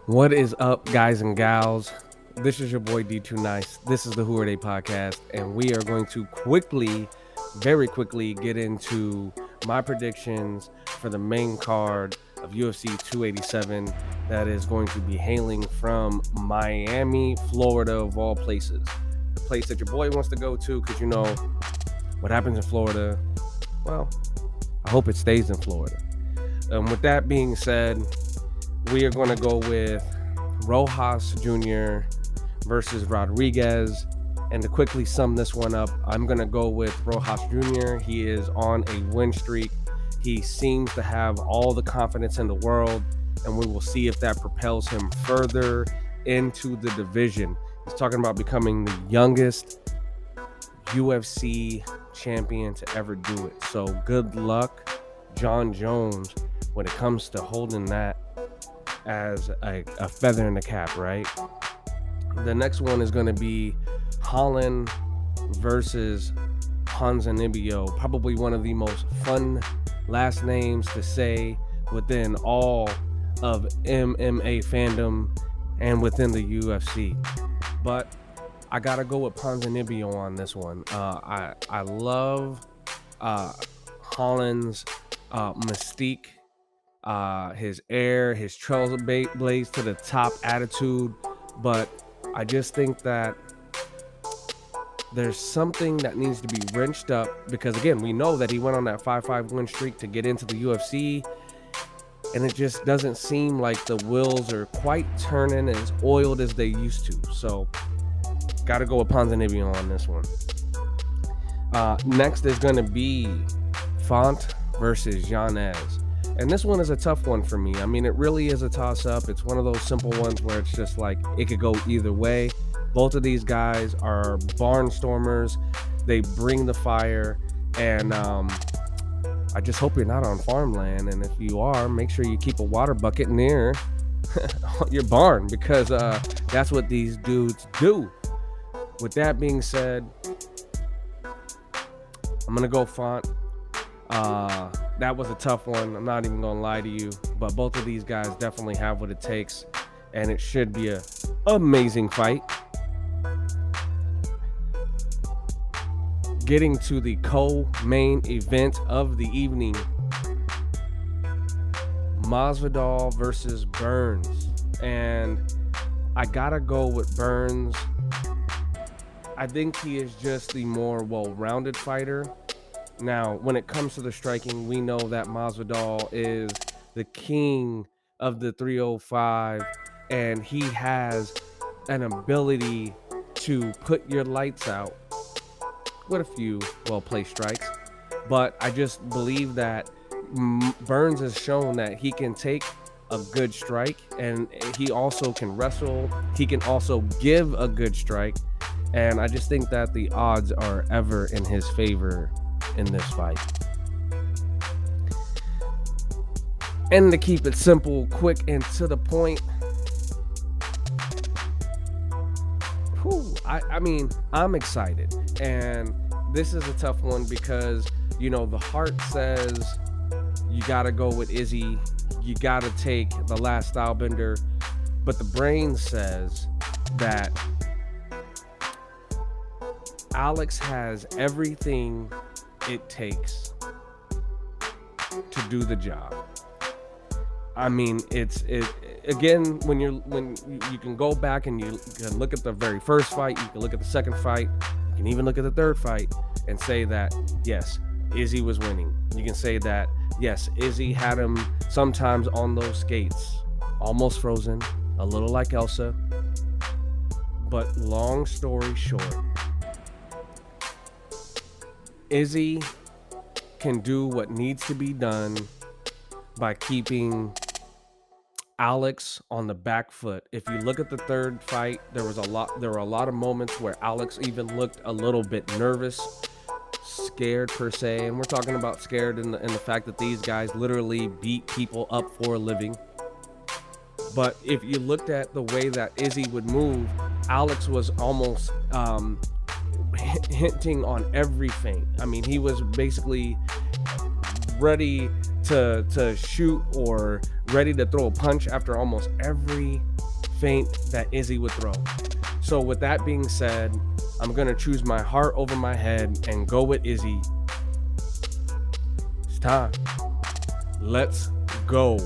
What is up, guys and gals? This is your boy D2 Nice. This is the Who Are They podcast, and we are going to very quickly get into my predictions for the main card of UFC 287 that is going to be hailing from Miami, Florida, of all places. The place that your boy wants to go to, because you know what happens in Florida, well, I hope it stays in Florida. With that being said, we are going to go with Rojas Jr. versus Rodriguez. And to quickly sum this one up, I'm going to go with Rojas Jr. He is on a win streak. He seems to have all the confidence in the world, and we will see if that propels him further into the division. He's talking about becoming the youngest UFC champion to ever do it. So good luck, John Jones, when it comes to holding that as a feather in the cap, right? The next one is going to be Holland versus Ponzinibbio, probably one of the most fun last names to say within all of MMA fandom and within the UFC. But I gotta go with Ponzinibbio on this one. I love Holland's mystique, his air, his trailblazed to the top attitude, but I just think that there's something that needs to be wrenched up, because again, we know that he went on that 5-5 win streak to get into the UFC, and it just doesn't seem like the wheels are quite turning as oiled as they used to. So gotta go with Ponzinibbio on this one. Next is going to be Font versus Yanez. And this one is a tough one for me. I mean, it really is a toss-up. It's one of those simple ones where it's just like it could go either way. Both of these guys are barnstormers. They bring the fire. And I just hope you're not on farmland. And if you are, make sure you keep a water bucket near your barn, because that's what these dudes do. With that being said, I'm going to go Font. That was a tough one. I'm not even gonna lie to you, but both of these guys definitely have what it takes, and it should be an amazing fight. Getting to the co-main event of the evening, Masvidal versus Burns, and I gotta go with Burns. I think he is just the more well-rounded fighter. Now, when it comes to the striking, we know that Masvidal is the king of the 305, and he has an ability to put your lights out with a few well-placed strikes. But I just believe that Burns has shown that he can take a good strike, and he also can wrestle. He can also give a good strike, and I just think that the odds are ever in his favor in this fight. And to keep it simple, quick, and to the point, I mean, I'm excited. And this is a tough one because, you know, the heart says you got to go with Izzy. You got to take the last stylebender. But the brain says that Alex has everything it takes to do the job. I mean, it's again, when you can go back and you can look at the very first fight, you can look at the second fight, you can even look at the third fight and say that yes, Izzy was winning. You can say that yes, Izzy had him sometimes on those skates, almost frozen, a little like Elsa. But long story short, Izzy can do what needs to be done by keeping Alex on the back foot. If you look at the third fight, there were a lot of moments where Alex even looked a little bit nervous, scared per se, and we're talking about scared in the fact that these guys literally beat people up for a living. But if you looked at the way that Izzy would move, Alex was almost hinting on every feint. I mean, he was basically ready to shoot or ready to throw a punch after almost every feint that Izzy would throw. So with that being said, I'm gonna choose my heart over my head and go with Izzy. It's time. Let's go.